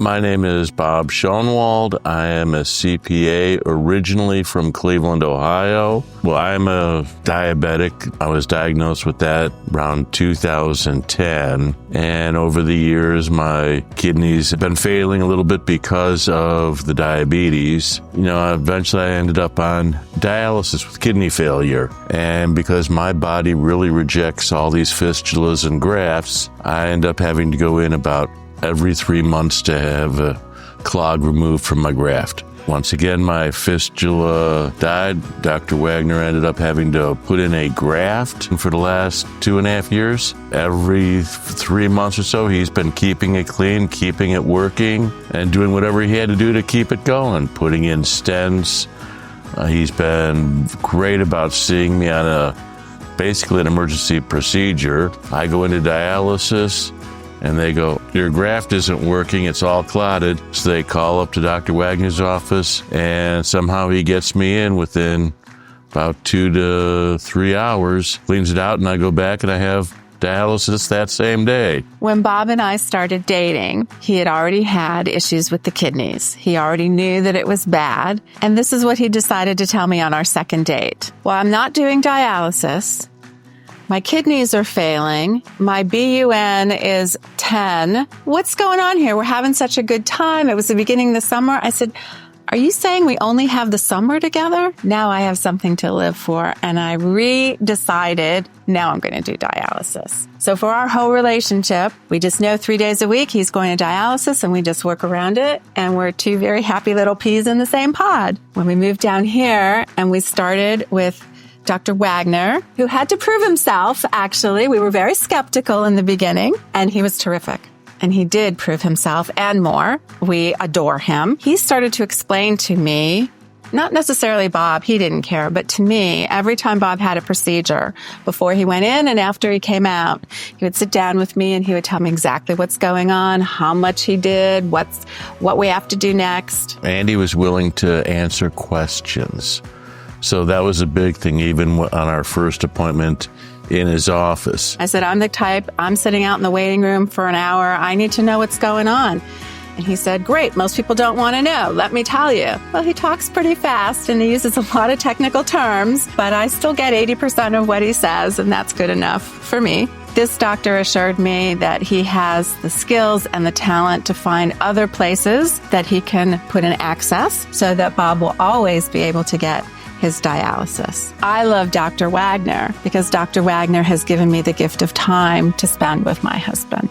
My name is Bob Schoenwald. I am a CPA originally from Cleveland, Ohio. Well, I'm a diabetic. I was diagnosed with that around 2010. And over the years, my kidneys have been failing a little bit because of the diabetes. Eventually I ended up on dialysis with kidney failure. And because my body really rejects all these fistulas and grafts, I end up having to go in about every 3 months to have a clog removed from my graft. Once again, my fistula died. Dr. Wagner ended up having to put in a graft for the last 2.5 years. Every 3 months or so, he's been keeping it clean, keeping it working, and doing whatever he had to do to keep it going, putting in stents. He's been great about seeing me on basically an emergency procedure. I go into dialysis, and they go, your graft isn't working, it's all clotted. So they call up to Dr. Wagner's office, and somehow he gets me in within about 2 to 3 hours, cleans it out, and I go back and I have dialysis that same day. When Bob and I started dating, he had already had issues with the kidneys. He already knew that it was bad, and this is what he decided to tell me on our second date. Well, I'm not doing dialysis. My kidneys are failing. My BUN is 10. What's going on here? We're having such a good time. It was the beginning of the summer. I said, are you saying we only have the summer together? Now I have something to live for. And I decided now I'm going to do dialysis. So for our whole relationship, we just know 3 days a week he's going to dialysis and we just work around it. And we're two very happy little peas in the same pod. When we moved down here and we started with Dr. Wagner, who had to prove himself, actually. We were very skeptical in the beginning, and he was terrific. And he did prove himself and more. We adore him. He started to explain to me, not necessarily Bob, he didn't care, but to me, every time Bob had a procedure, before he went in and after he came out, he would sit down with me and he would tell me exactly what's going on, how much he did, what we have to do next. And he was willing to answer questions. So that was a big thing, even on our first appointment in his office. I said, I'm the type, I'm sitting out in the waiting room for an hour. I need to know what's going on. And he said, great, most people don't want to know. Let me tell you. Well, he talks pretty fast and he uses a lot of technical terms, but I still get 80% of what he says, and that's good enough for me. This doctor assured me that he has the skills and the talent to find other places that he can put in access so that Bob will always be able to get his dialysis. I love Dr. Wagner because Dr. Wagner has given me the gift of time to spend with my husband.